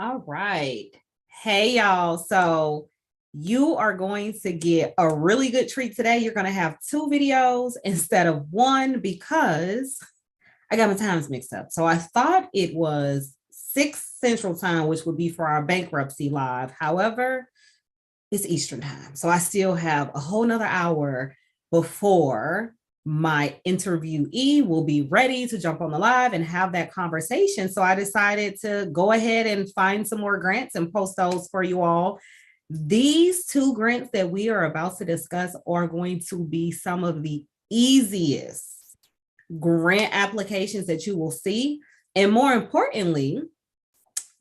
All right. Hey, y'all. So you are going to get a really good treat today. You're going to have two videos instead of one because I got my times mixed up. So I thought it was 6 Central Time, which would be for our bankruptcy live. However, it's Eastern Time. So I still have a whole nother hour before my interviewee will be ready to jump on the live and have that conversation. So I decided to go ahead and find some more grants and post those for you all. These two grants that we are about to discuss are going to be some of the easiest grant applications that you will see. And more importantly,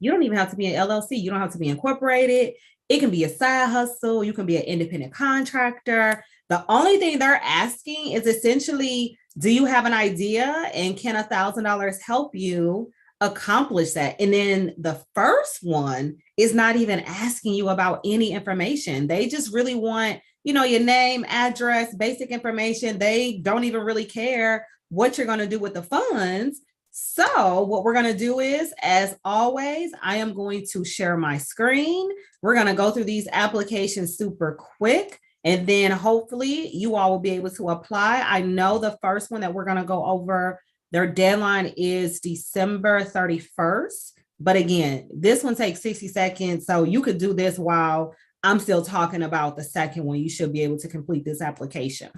you don't even have to be an LLC. You don't have to be incorporated. It can be a side hustle. You can be an independent contractor. The only thing they're asking is essentially, do you have an idea and can $1,000 help you accomplish that? And then the first one is not even asking you about any information. They just really want, your name, address, basic information. They don't even really care what you're going to do with the funds. So what we're going to do is, as always, I am going to share my screen. We're going to go through these applications super quick, and then hopefully you all will be able to apply. I know the first one that we're going to go over, their deadline is December 31st. But again, this one takes 60 seconds. So you could do this while I'm still talking about the second one. You should be able to complete this application.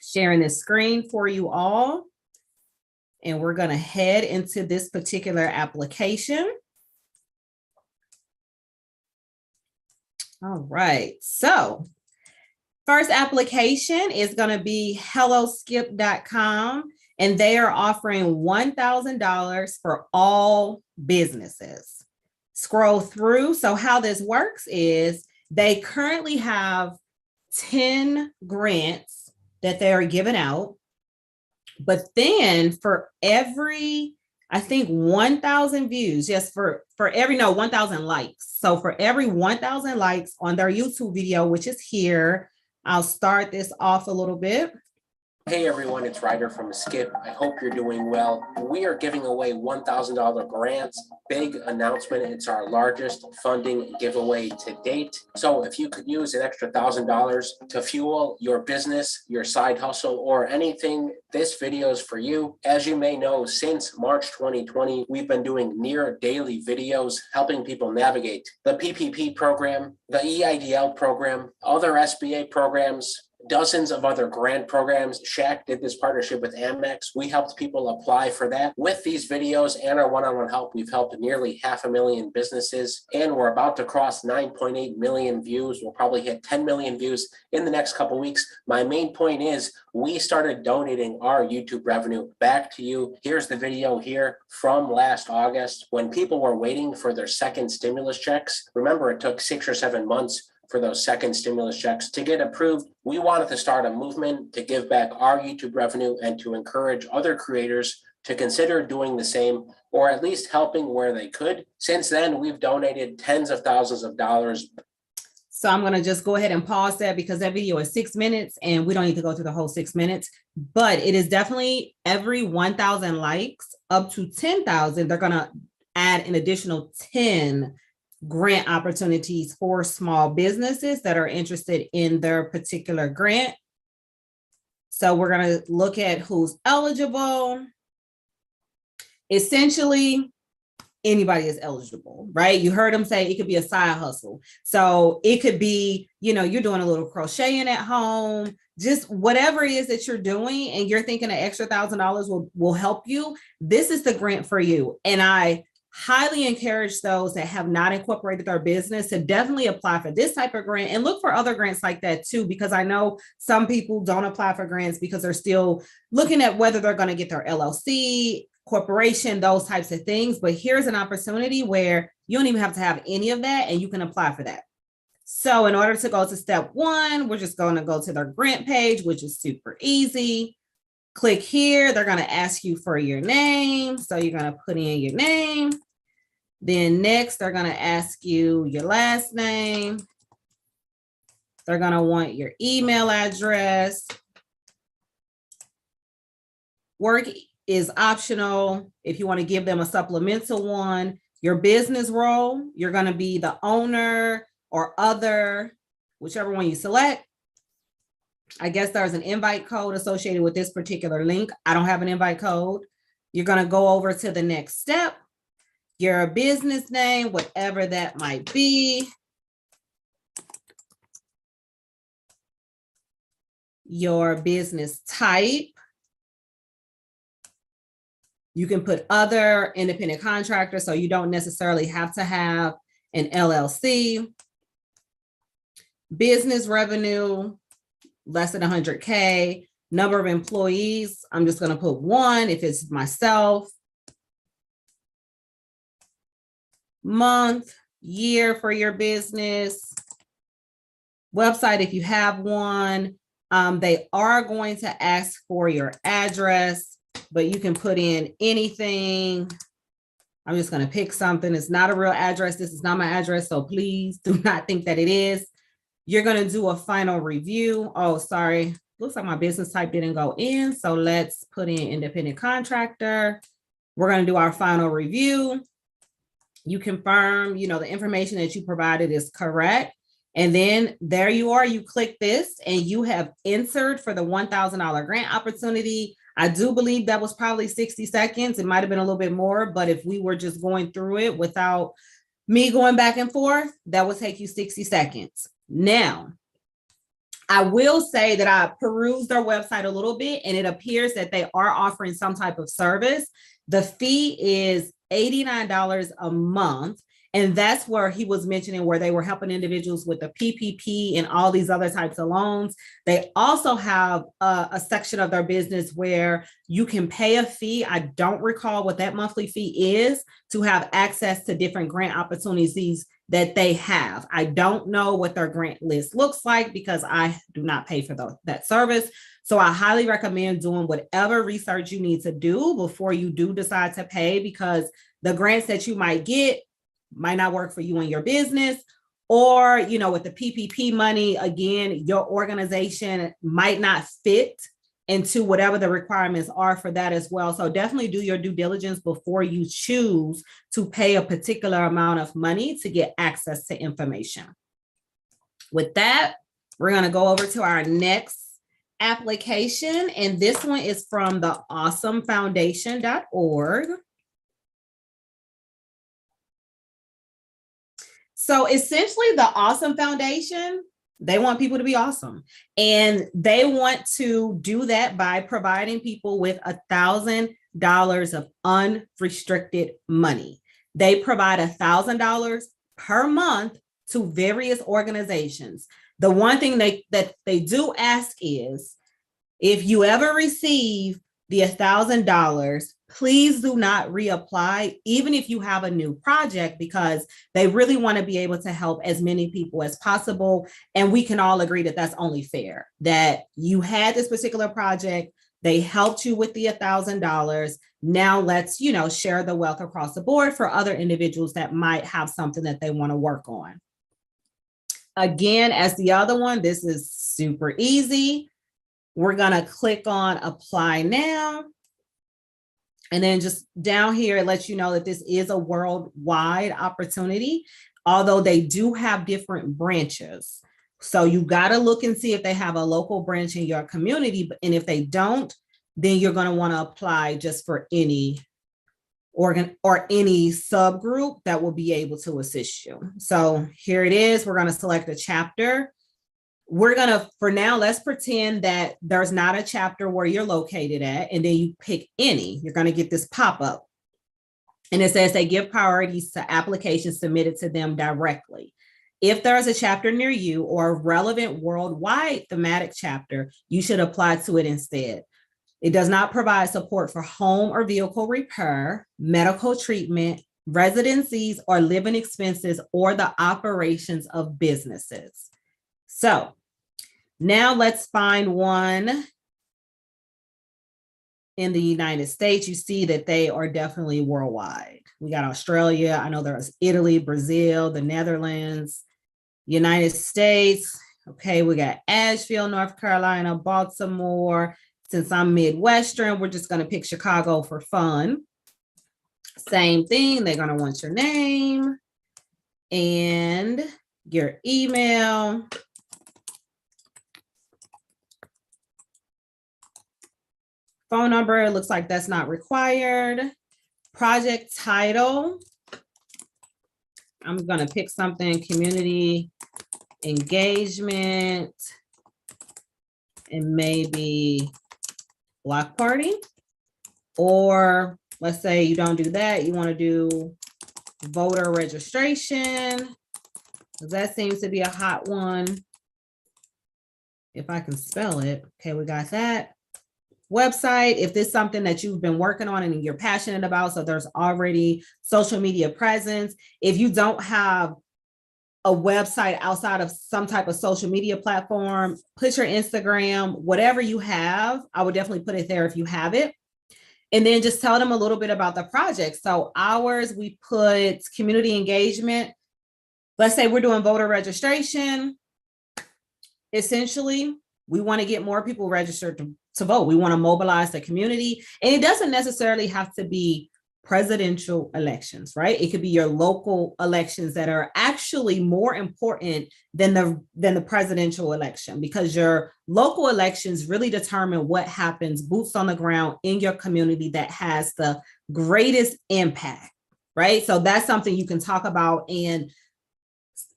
Sharing this screen for you all. And we're going to head into this particular application. All right. So first application is going to be helloskip.com. And they are offering $1,000 for all businesses. Scroll through. So how this works is they currently have 10 grants that they are giving out. But then for every, I think 1,000 views, just for every, 1,000 likes. So for every 1,000 likes on their YouTube video, which is here, I'll start this off a little bit. Hey everyone, it's Ryder from Skip. I hope you're doing well. We are giving away $1,000 grants. Big announcement. It's our largest funding giveaway to date. So if you could use an extra $1,000 to fuel your business, your side hustle, or anything, this video is for you. As you may know, since March 2020, we've been doing near daily videos helping people navigate the PPP program, the EIDL program, other SBA programs, dozens of other grant programs. Shaq did this partnership with Amex. We helped people apply for that. With these videos and our one-on-one help, we've helped nearly 500,000 businesses, and we're about to cross 9.8 million views. We'll probably hit 10 million views in the next couple of weeks. My main point is we started donating our YouTube revenue back to you. Here's the video here from last August when people were waiting for their second stimulus checks. Remember, it took 6 or 7 months for those second stimulus checks to get approved. We wanted to start a movement to give back our YouTube revenue and to encourage other creators to consider doing the same, or at least helping where they could. Since then, we've donated tens of thousands of dollars. So I'm going to just go ahead and pause that because that video is 6 minutes and we don't need to go through the whole 6 minutes, but it is definitely every 1,000 likes up to 10,000. They're going to add an additional 10 grant opportunities for small businesses that are interested in their particular grant. So we're going to look at who's eligible. Essentially, anybody is eligible, right? You heard them say it could be a side hustle. So it could be, you're doing a little crocheting at home, just whatever it is that you're doing and you're thinking an extra $1,000 will help you. This is the grant for you. And I highly encourage those that have not incorporated their business to definitely apply for this type of grant and look for other grants like that too, because I know some people don't apply for grants because they're still looking at whether they're going to get their LLC, corporation, those types of things. But here's an opportunity where you don't even have to have any of that and you can apply for that. So in order to go to step 1, we're just going to go to their grant page, which is super easy. Click here. They're going to ask you for your name. So you're going to put in your name. Then next, they're going to ask you your last name. They're going to want your email address. Work is optional. If you want to give them a supplemental one, Your business role, you're going to be the owner or other, whichever one you select. I guess there's an invite code associated with this particular link. I don't have an invite code. You're going to go over to the next step. Your business name, whatever that might be. Your business type. You can put other independent contractor, so you don't necessarily have to have an LLC. Business revenue, less than 100K. Number of employees, I'm just going to put 1 if it's myself. Month, year for your business. Website if you have one. They are going to ask for your address, but you can put in anything. I'm just going to pick something. It's not a real address. This is not my address, so please do not think that it is. You're going to do a final review. Oh, sorry. Looks like my business type didn't go in, so let's put in independent contractor. We're going to do our final review. You confirm, the information that you provided is correct. And then there you are, you click this and you have entered for the $1,000 grant opportunity. I do believe that was probably 60 seconds. It might've been a little bit more, but if we were just going through it without me going back and forth, that would take you 60 seconds. Now, I will say that I perused their website a little bit and it appears that they are offering some type of service. The fee is $89 a month. And that's where he was mentioning where they were helping individuals with the PPP and all these other types of loans. They also have a section of their business where you can pay a fee. I don't recall what that monthly fee is to have access to different grant opportunities that they have. I don't know what their grant list looks like because I do not pay for that service. So I highly recommend doing whatever research you need to do before you do decide to pay, because the grants that you might get might not work for you and your business, or, with the PPP money, again, your organization might not fit into whatever the requirements are for that as well. So definitely do your due diligence before you choose to pay a particular amount of money to get access to information. With that, we're going to go over to our next application, and this one is from the awesomefoundation.org. So essentially the Awesome Foundation, they want people to be awesome. And they want to do that by providing people with $1,000 of unrestricted money. They provide $1,000 per month to various organizations. The one thing that they do ask is, if you ever receive the $1,000, please do not reapply, even if you have a new project, because they really want to be able to help as many people as possible. And we can all agree that that's only fair, that you had this particular project, they helped you with the $1,000. Now let's, share the wealth across the board for other individuals that might have something that they want to work on. Again, as the other one, this is super easy. We're going to click on apply now. And then just down here, it lets you know that this is a worldwide opportunity, although they do have different branches. So you got to look and see if they have a local branch in your community. And if they don't, then you're going to want to apply just for any organ or any subgroup that will be able to assist you. So here it is. We're going to select a chapter. We're going to, for now, let's pretend that there's not a chapter where you're located at, and then you pick any. You're going to get this pop-up. And it says they give priorities to applications submitted to them directly. If there's a chapter near you or a relevant worldwide thematic chapter, you should apply to it instead. It does not provide support for home or vehicle repair, medical treatment, residencies, or living expenses, or the operations of businesses. So now let's find one in the United States. You see that they are definitely worldwide. We got Australia. I know there's Italy, Brazil, the Netherlands, United States. Okay, we got Asheville, North Carolina, Baltimore. Since I'm Midwestern, we're just going to pick Chicago for fun. Same thing. They're going to want your name and your email. Phone number, it looks like that's not required. Project title. I'm going to pick something, community engagement, and maybe block party. Or let's say you don't do that. You want to do voter registration. That seems to be a hot one. If I can spell it. Okay, we got that. Website, if this is something that you've been working on and you're passionate about, so there's already social media presence. If you don't have a website outside of some type of social media platform, put your Instagram, whatever you have, I would definitely put it there if you have it. And then just tell them a little bit about the project. So ours, we put community engagement. Let's say we're doing voter registration. Essentially, we want to get more people registered to vote. We want to mobilize the community. And it doesn't necessarily have to be presidential elections, right? It could be your local elections that are actually more important than the presidential election, because your local elections really determine what happens boots on the ground in your community that has the greatest impact, right? So that's something you can talk about. And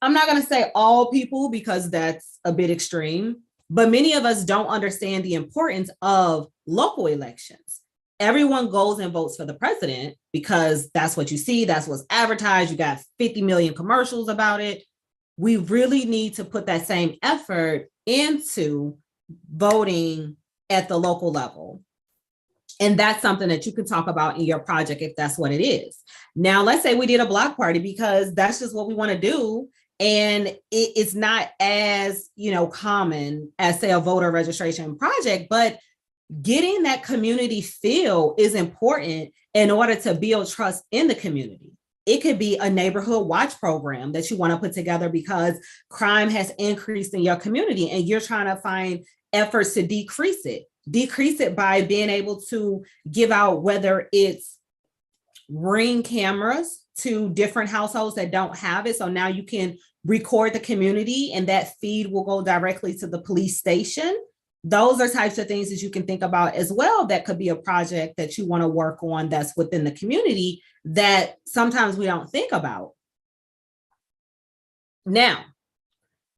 I'm not going to say all people because that's a bit extreme, but many of us don't understand the importance of local elections. Everyone goes and votes for the president because that's what you see. That's what's advertised. You got 50 million commercials about it. We really need to put that same effort into voting at the local level. And that's something that you can talk about in your project if that's what it is. Now, let's say we did a block party because that's just what we want to do. And it's not as, common as, say, a voter registration project, but getting that community feel is important in order to build trust in the community. It could be a neighborhood watch program that you want to put together because crime has increased in your community and you're trying to find efforts to decrease it. Decrease it by being able to give out, whether it's Ring cameras to different households that don't have it. So now you can record the community and that feed will go directly to the police station. Those are types of things that you can think about as well. That could be a project that you want to work on that's within the community that sometimes we don't think about. Now,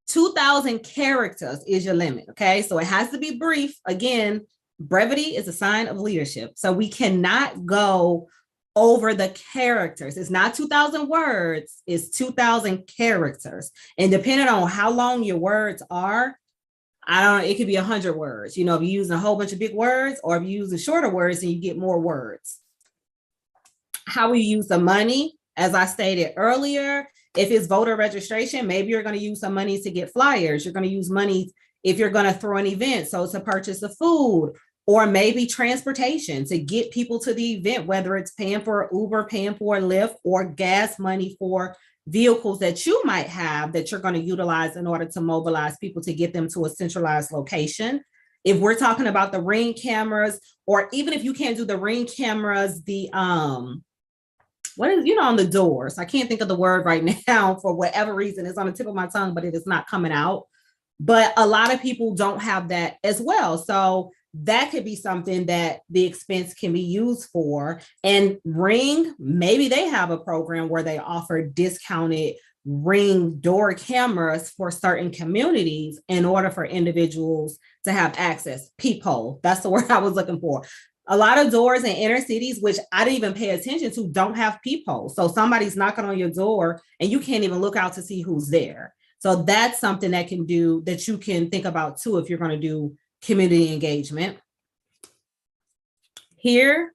2,000 characters is your limit, okay? So it has to be brief. Again, brevity is a sign of leadership. So we cannot go over the characters. It's not 2,000 words, it's 2,000 characters. And depending on how long your words are, it could be 100 words. If you're using a whole bunch of big words, or if you're using shorter words, then you get more words. How we use the money, as I stated earlier, if it's voter registration, maybe you're going to use some money to get flyers. You're going to use money if you're going to throw an event, so to purchase the food, or maybe transportation to get people to the event, whether it's paying for Uber, paying for a Lyft, or gas money for vehicles that you might have that you're going to utilize in order to mobilize people to get them to a centralized location. If we're talking about the Ring cameras, or even if you can't do the Ring cameras, the what is, on the doors. I can't think of the word right now for whatever reason. It's on the tip of my tongue, but it is not coming out. But a lot of people don't have that as well. So that could be something that the expense can be used for. And Ring, maybe they have a program where they offer discounted Ring door cameras for certain communities in order for individuals to have access. Peephole, that's the word I was looking for. A lot of doors in inner cities, which I didn't even pay attention to, don't have peepholes. So somebody's knocking on your door and you can't even look out to see who's there. So that's something that you can think about too if you're going to do community engagement. Here,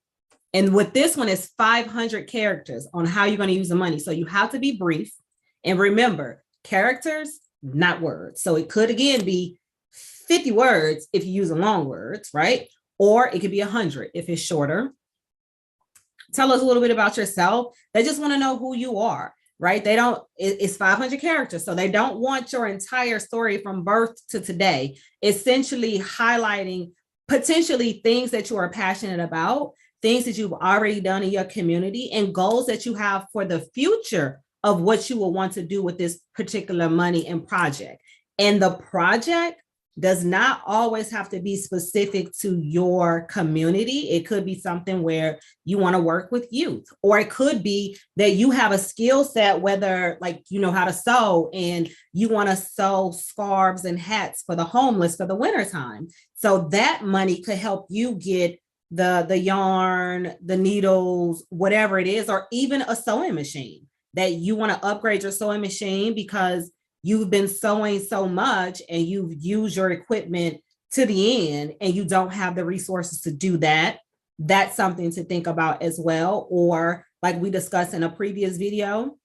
and with this one is 500 characters on how you're going to use the money. So you have to be brief. And remember, characters, not words. So it could, again, be 50 words if you use long words, right? Or it could be 100 if it's shorter. Tell us a little bit about yourself. They just want to know who you are, right? It's 500 characters. So they don't want your entire story from birth to today, essentially highlighting potentially things that you are passionate about, things that you've already done in your community, and goals that you have for the future of what you will want to do with this particular money and project. And the project does not always have to be specific to your community. It could be something where you want to work with youth, or it could be that you have a skill set, whether like you know how to sew and you want to sew scarves and hats for the homeless for the wintertime. So that money could help you get the yarn, the needles, whatever it is, or even a sewing machine that you want to upgrade your sewing machine because you've been sewing so much and you've used your equipment to the end and you don't have the resources to do that. That's something to think about as well. Or like we discussed in a previous video,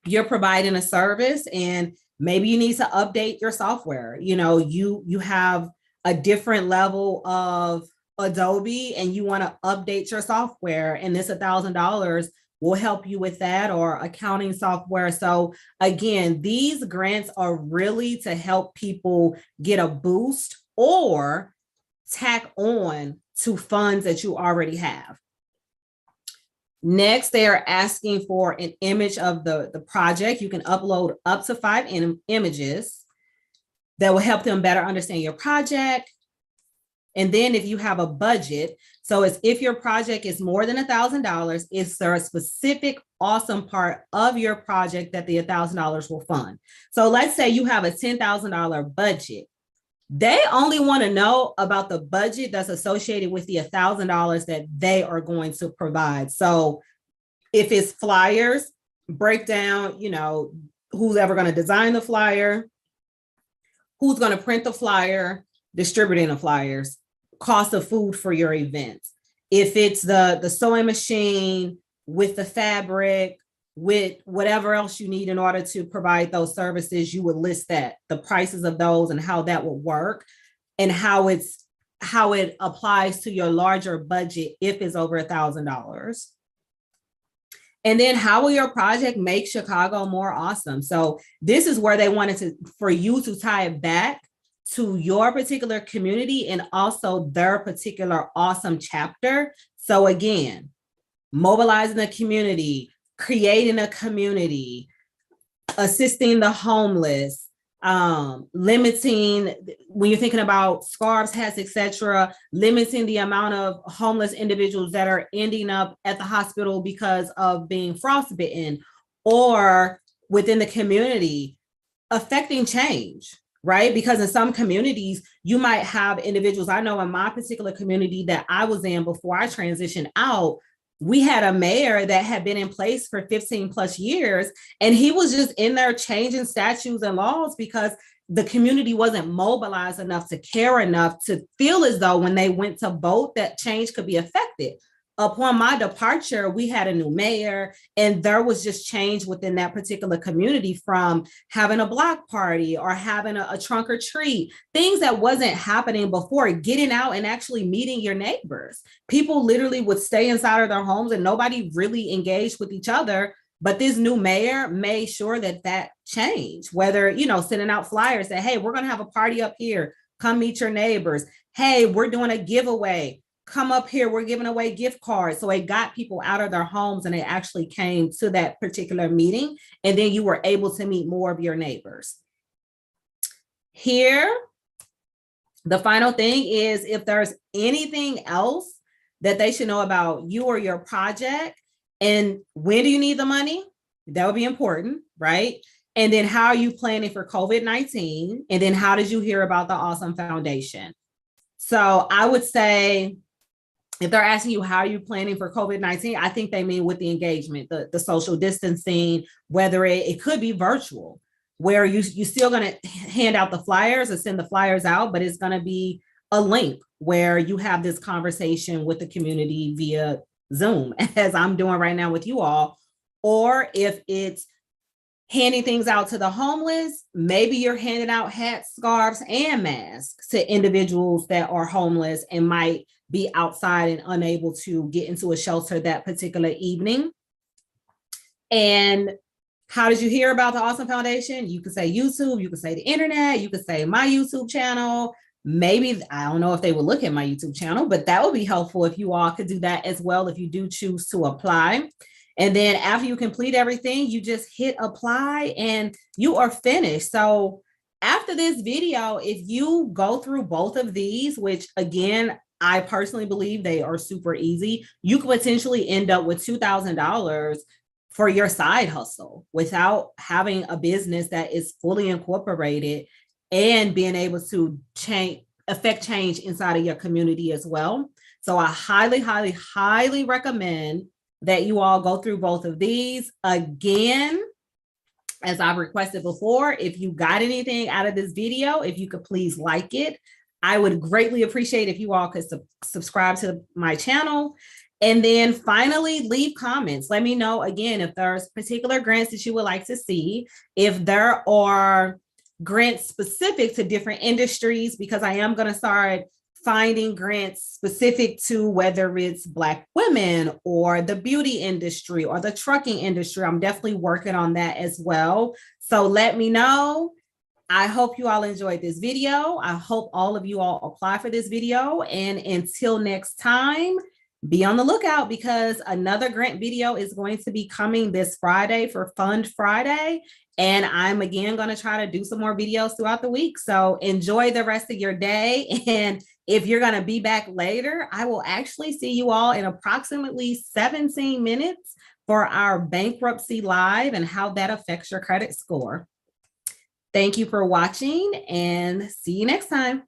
you're providing a service and maybe you need to update your software. You know, you have a different level of Adobe and you want to update your software, and this $1,000 will help you with that, or accounting software. So again, these grants are really to help people get a boost or tack on to funds that you already have. Next, they are asking for an image of the project. You can upload up to 5 images that will help them better understand your project. And then if you have a budget, so it's if your project is more than $1,000, is there a specific awesome part of your project that the $1,000 will fund? So let's say you have a $10,000 budget. They only want to know about the budget that's associated with the $1,000 that they are going to provide. So if it's flyers, break down, you know, who's ever going to design the flyer, who's going to print the flyer, distributing the flyers, cost of food for your events. If it's the sewing machine with the fabric, with whatever else you need in order to provide those services, you would list that, the prices of those and how that would work and how it applies to your larger budget if it's over $1,000. And then how will your project make Chicago more awesome? So this is where they wanted for you to tie it back to your particular community and also their particular awesome chapter. So again, mobilizing the community, creating a community, assisting the homeless, limiting, when you're thinking about scarves, hats, etc., limiting the amount of homeless individuals that are ending up at the hospital because of being frostbitten, or within the community, affecting change. Right? Because in some communities, you might have individuals. I know in my particular community that I was in before I transitioned out, we had a mayor that had been in place for 15 plus years, and he was just in there changing statutes and laws because the community wasn't mobilized enough to care enough to feel as though when they went to vote that change could be affected. Upon my departure, we had a new mayor, and there was just change within that particular community, from having a block party or having a trunk or treat, things that wasn't happening before, getting out and actually meeting your neighbors. People literally would stay inside of their homes and nobody really engaged with each other. But this new mayor made sure that changed, whether, you know, sending out flyers that, hey, we're going to have a party up here. Come meet your neighbors. Hey, we're doing a giveaway. Come up here, we're giving away gift cards. So it got people out of their homes and they actually came to that particular meeting. And then you were able to meet more of your neighbors. Here, the final thing is if there's anything else that they should know about you or your project, and when do you need the money? That would be important, right? And then how are you planning for COVID-19? And then how did you hear about the Awesome Foundation? So I would say, if they're asking you how are you planning for COVID-19, I think they mean with the engagement, the social distancing, whether it could be virtual, where you're still going to hand out the flyers or send the flyers out, but it's going to be a link where you have this conversation with the community via Zoom, as I'm doing right now with you all. Or if it's handing things out to the homeless, maybe you're handing out hats, scarves, and masks to individuals that are homeless and might be outside and unable to get into a shelter that particular evening. And how did you hear about the Awesome Foundation? You could say YouTube, you could say the internet, you could say my YouTube channel, maybe, I don't know if they would look at my YouTube channel, but that would be helpful if you all could do that as well, if you do choose to apply. And then after you complete everything, you just hit apply and you are finished. So after this video, if you go through both of these, which again, I personally believe they are super easy, you could potentially end up with $2,000 for your side hustle without having a business that is fully incorporated and being able to affect change inside of your community as well. So I highly, highly, highly recommend that you all go through both of these. Again, as I've requested before, if you got anything out of this video, if you could please like it. I would greatly appreciate if you all could subscribe to my channel. And then finally, leave comments. Let me know, again, if there's particular grants that you would like to see, if there are grants specific to different industries, because I am going to start finding grants specific to whether it's Black women or the beauty industry or the trucking industry. I'm definitely working on that as well. So let me know. I hope you all enjoyed this video. I hope all of you all apply for this video. And until next time, be on the lookout because another grant video is going to be coming this Friday for Fund Friday. And I'm again going to try to do some more videos throughout the week. So enjoy the rest of your day. And if you're going to be back later, I will actually see you all in approximately 17 minutes for our bankruptcy live and how that affects your credit score. Thank you for watching and see you next time.